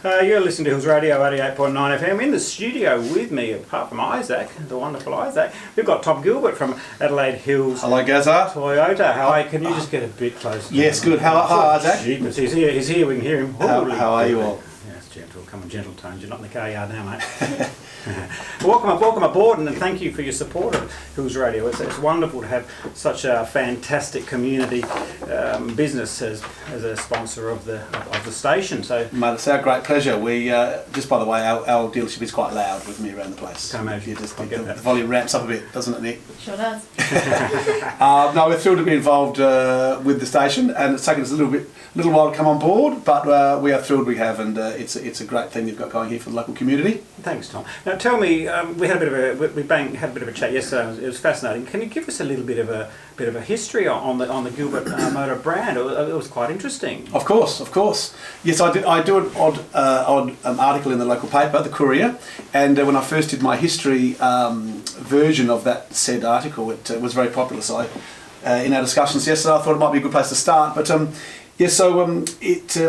You're listening to Hills Radio 88.9 FM. In the studio with me, apart from Isaac, the wonderful Isaac, we've got Tom Gilbert from Adelaide Hills. Hello, Gaza. Toyota. How are you? Can you just get a bit closer? Yes, good. Hi, Isaac. Jeepers. He's here. We can hear him. How are you all? Yes, gentle. Come on, gentle tones. You're not in the car yard now, mate. Welcome aboard, and thank you for your support of Hills Radio. It's wonderful to have such a fantastic community business as a sponsor of the station. So, mate, it's our great pleasure. We just by the way, our dealership is quite loud with me around the place. Can't imagine. The volume ramps up a bit, doesn't it, Nick? Sure does. No, we're thrilled to be involved with the station, and it's taken us a little while to come on board, but we are thrilled we have, and it's a great thing you've got going here for the local community. Thanks, Tom. Now, tell me, we had a bit of a chat yesterday. It was fascinating. Can you give us a little bit of a history on the Gilbert Motor brand? It was quite interesting. Of course. Yes, I do an odd article in the local paper, the Courier, and when I first did my history version of that said article, it was very popular. So in our discussions yesterday, I thought it might be a good place to start. But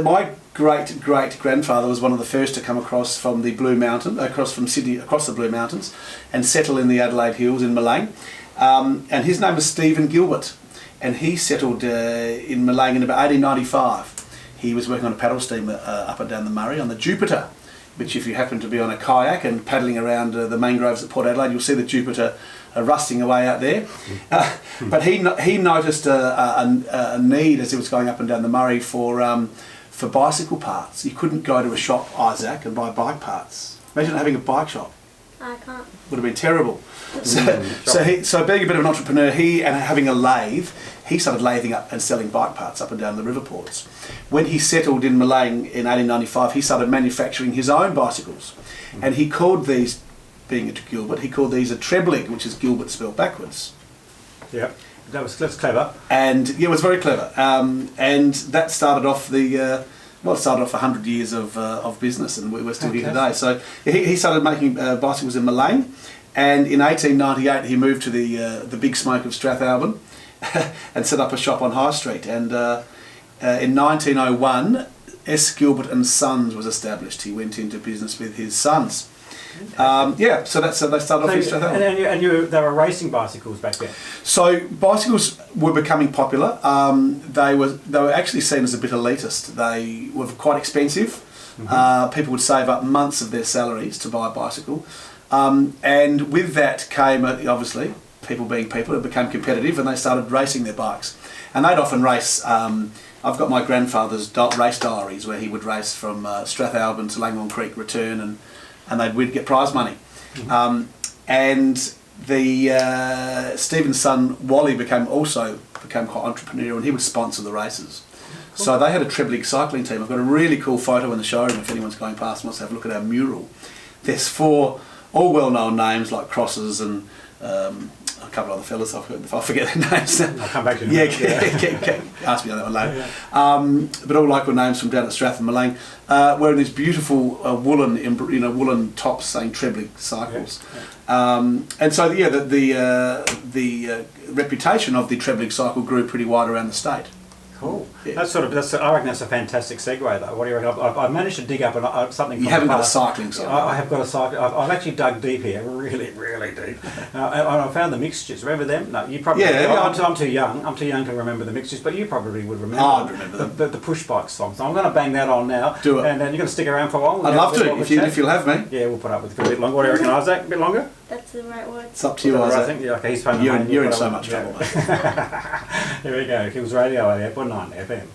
my great grandfather was one of the first to come across from the Blue Mountain, across the Blue Mountains, and settle in the Adelaide Hills in Malang. And his name was Stephen Gilbert, and he settled in Malang in about 1895. He was working on a paddle steamer up and down the Murray on the Jupiter, which if you happen to be on a kayak and paddling around the mangroves at Port Adelaide, you'll see the Jupiter rusting away out there. But he noticed a need as he was going up and down the Murray for bicycle parts. You couldn't go to a shop, Isaac, and buy bike parts. Imagine having a bike shop. I can't. Would have been terrible. So being a bit of an entrepreneur, and having a lathe, he started lathing up and selling bike parts up and down the river ports. When he settled in Malang in 1895, he started manufacturing his own bicycles, and he called these, being a Gilbert, he called these a treblig, which is Gilbert spelled backwards. Yeah, that's clever. And yeah, it was very clever. And that started off it started off 100 years of business, and we're still here today. So he started making bicycles in Malang, and in 1898 he moved to the big smoke of Strathalbyn and set up a shop on High Street. And in 1901, S. Gilbert and Sons was established. He went into business with his sons. So they started off in Strathalbyn. And they were racing bicycles back then. So bicycles were becoming popular. They were actually seen as a bit elitist. They were quite expensive. Mm-hmm. People would save up months of their salaries to buy a bicycle, and with that came obviously people being people. It became competitive, and they started racing their bikes. And they'd often race. I've got my grandfather's race diaries where he would race from Strathalbyn to Langwong Creek, return, and we'd get prize money. Mm-hmm. And the Stephen's son Wally became quite entrepreneurial, and he would sponsor the races. Cool. So they had a treblig cycling team. I've got a really cool photo in the showroom if anyone's going past and wants to have a look at our mural. There's 4 all well-known names like Crosses and a couple of other fellas. I'll forget their names. I'll come back to you. Ask me on that one later. Yeah. But all local names from down at Stratham, Malang, wearing these beautiful woolen tops saying treblig cycles. Yeah. And so the reputation of the treblig cycle grew pretty wide around the state. Cool. Yeah. I reckon that's a fantastic segue though. What do you reckon? I've managed to dig up something. You haven't got a cycling side. I have got a cycling. I've actually dug deep here, really, really deep. And I found the mixtures. Remember them? No, you probably. Yeah. I'm too young. I'm too young to remember the mixtures, but you probably would remember. I'd remember them. The push bike songs. So I'm going to bang that on now. Do it. And you're going to stick around for a while. I'd love to if you'll have me. Yeah, we'll put up with it for a bit longer. What do you reckon, Isaac? A bit longer? That's the right word. It's up to you, Isaac. I think. Yeah, okay, he's paying You're in so much trouble, mate. Here we go. Hills Radio 88.9 FM.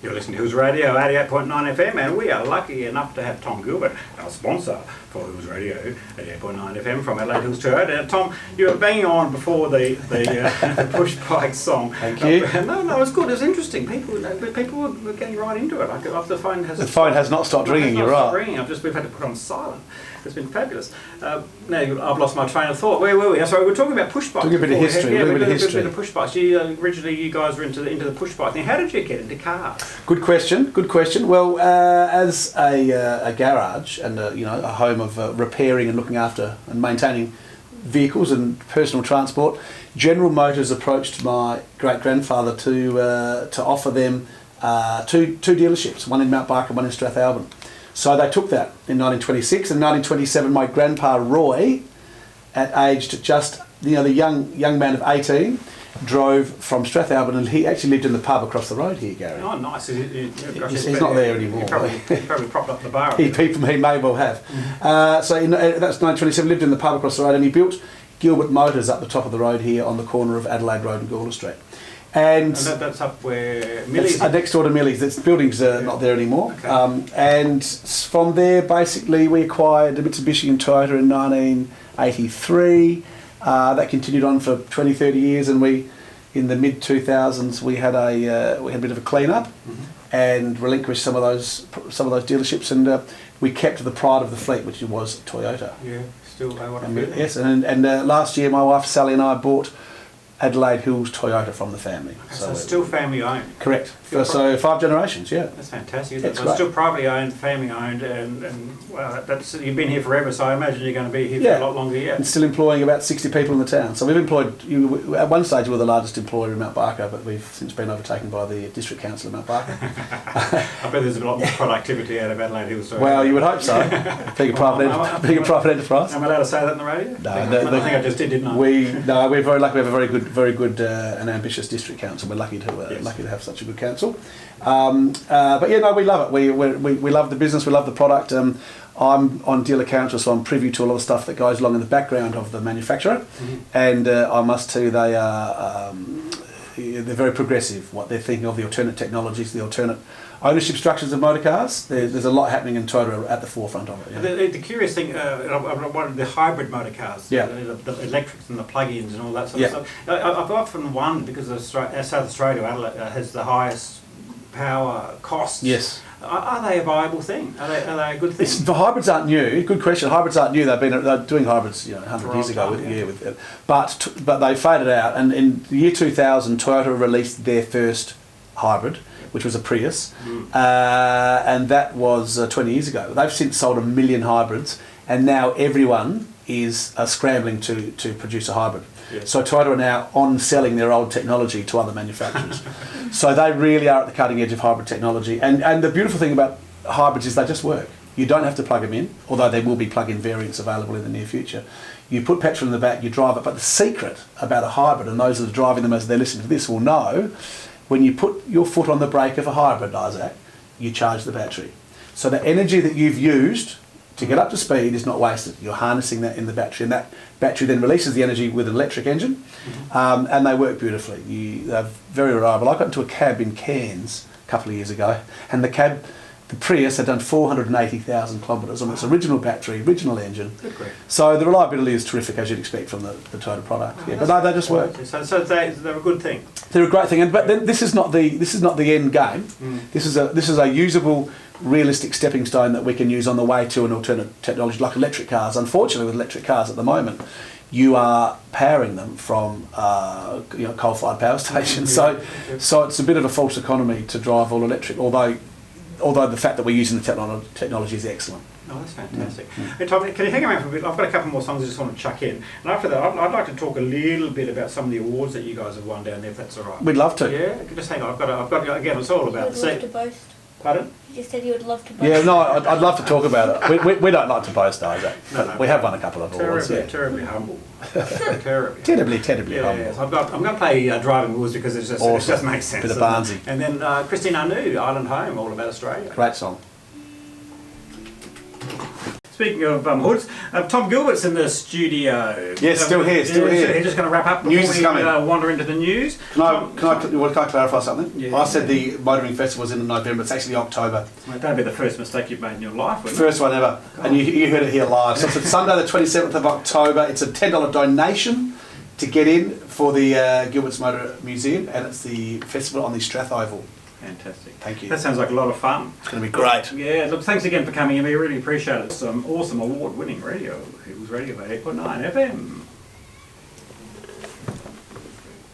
You're listening to Hills Radio 88.9 FM, and we are lucky enough to have Tom Gilbert, our sponsor for Hills Radio 88.9 FM from Adelaide Hills Toyota. Tom, you were banging on before the push bike song. Thank you. No, it was good. It was interesting. People were getting right into it. The phone has not stopped ringing. You're right. We've had to put on silent. It's been fabulous. Now I've lost my train of thought. Where were we? Sorry, we're talking about push bikes. Talking a bit of history. A little bit of push bikes. Originally, you guys were into the push bike thing. How did you get into cars? Good question. Well, as a garage and a home of repairing and looking after and maintaining vehicles and personal transport, General Motors approached my great grandfather to offer them two dealerships, one in Mount Barker, one in Strathalbyn. So they took that in 1926. In 1927, my grandpa Roy, at aged just, the young man of 18, drove from Strathalbyn, and he actually lived in the pub across the road here, Gary. Oh, nice. He's not there anymore. He probably propped up the bar. He may well have. So that's 1927, lived in the pub across the road, and he built Gilbert Motors up the top of the road here on the corner of Adelaide Road and Gawler Street. And that's up where Millie's? Next door to Millie's. The building's not there anymore. Okay. And from there, basically, we acquired a Mitsubishi and Toyota in 1983. That continued on for 20, 30 years, and in the mid 2000s, we had a bit of a clean up and relinquished some of those dealerships, and we kept the pride of the fleet, which was Toyota. Yeah, still they want to feel. Yes, and last year, my wife Sally and I bought Adelaide Hills Toyota from the family. Okay, so it's still family owned? Correct. So 5 generations, yeah. That's fantastic. It's still privately owned, family owned, and well, you've been here forever, so I imagine you're going to be here for a lot longer yet. And still employing about 60 people in the town. So we've employed, at one stage we were the largest employer in Mount Barker, but we've since been overtaken by the District Council of Mount Barker. I bet there's a lot more productivity out of Adelaide Hills. Well, you would hope so. Being a private enterprise. Am I allowed to say that on the radio? No, I think I just did, didn't I? We're very lucky. We have a very good and ambitious district council. We're lucky to have such a good council. But yeah, no, we love it. We love the business. We love the product. I'm on dealer council, so I'm privy to a lot of stuff that goes along in the background of the manufacturer, and I must tell you, they're very progressive. What they're thinking of, the alternate technologies, the alternate ownership structures of motor cars. There's a lot happening in Toyota at the forefront of it. Yeah. The curious thing, the hybrid motor cars, the electrics and the plug-ins and all that sort of stuff. I've often wondered, because South Australia, Adelaide, has the highest power costs. Yes. Are they a viable thing? Are they a good thing? The hybrids aren't new. Good question. Hybrids aren't new. They're doing hybrids 100 years ago. But they faded out. And in the year 2000, Toyota released their first hybrid, which was a Prius, and that was 20 years ago. They've since sold 1 million hybrids, and now everyone is scrambling to produce a hybrid. Yes. So Toyota are now on selling their old technology to other manufacturers. So they really are at the cutting edge of hybrid technology. And the beautiful thing about hybrids is they just work. You don't have to plug them in, although there will be plug-in variants available in the near future. You put petrol in the back, you drive it. But the secret about a hybrid, and those that are driving them as they're listening to this will know, when you put your foot on the brake of a hybrid, Isaac, you charge the battery. So the energy that you've used to get up to speed is not wasted. You're harnessing that in the battery, and that battery then releases the energy with an electric engine, and they work beautifully. They're very reliable. I got into a cab in Cairns a couple of years ago, and the Prius had done 480,000 kilometres on its original battery, original engine. So the reliability is terrific, as you'd expect from the Toyota product. But no, they just work. So they're a good thing. They're a great thing, but then this is not the end game. This is a usable, realistic stepping stone that we can use on the way to an alternate technology like electric cars. Unfortunately, with electric cars at the moment, you are powering them from coal-fired power stations. So it's a bit of a false economy to drive all electric. Although the fact that we're using the technology is excellent. Oh, that's fantastic. Hey, Tom, can you hang around for a bit? I've got a couple more songs I just want to chuck in. And after that, I'd like to talk a little bit about some of the awards that you guys have won down there, if that's all right. We'd love to. Yeah, just hang on. I've got again, it's all about the love to boast. Pardon? You just said you would love to boast. Yeah, no, I'd love to talk about it. We don't like to boast, Isaac. No, we have won a couple of awards. Terribly humble. Terribly humble. Yes. I'm going to play Driving Wheels because it just makes sense. Bit of Barnsey. And then Christine Anu, Island Home, all about Australia. Great song. Speaking of hoods, Tom Gilbert's in the studio. Yes, still here. He's just going to wrap up news is coming. Wander into the news. Can I clarify something? Yeah. I said the Motoring Festival was in November. It's actually October. Well, that'd be the first mistake you've made in your life, wouldn't First one ever. God. And you heard it here live. So it's Sunday the 27th of October. It's a $10 donation to get in for the Gilbert's Motor Museum, and it's the festival on the Strath Oval. Fantastic. Thank you. That sounds like a lot of fun. It's going to be great. Yeah, look, thanks again for coming in. We really appreciate it. It's awesome award-winning radio. It was Radio 8.9 FM.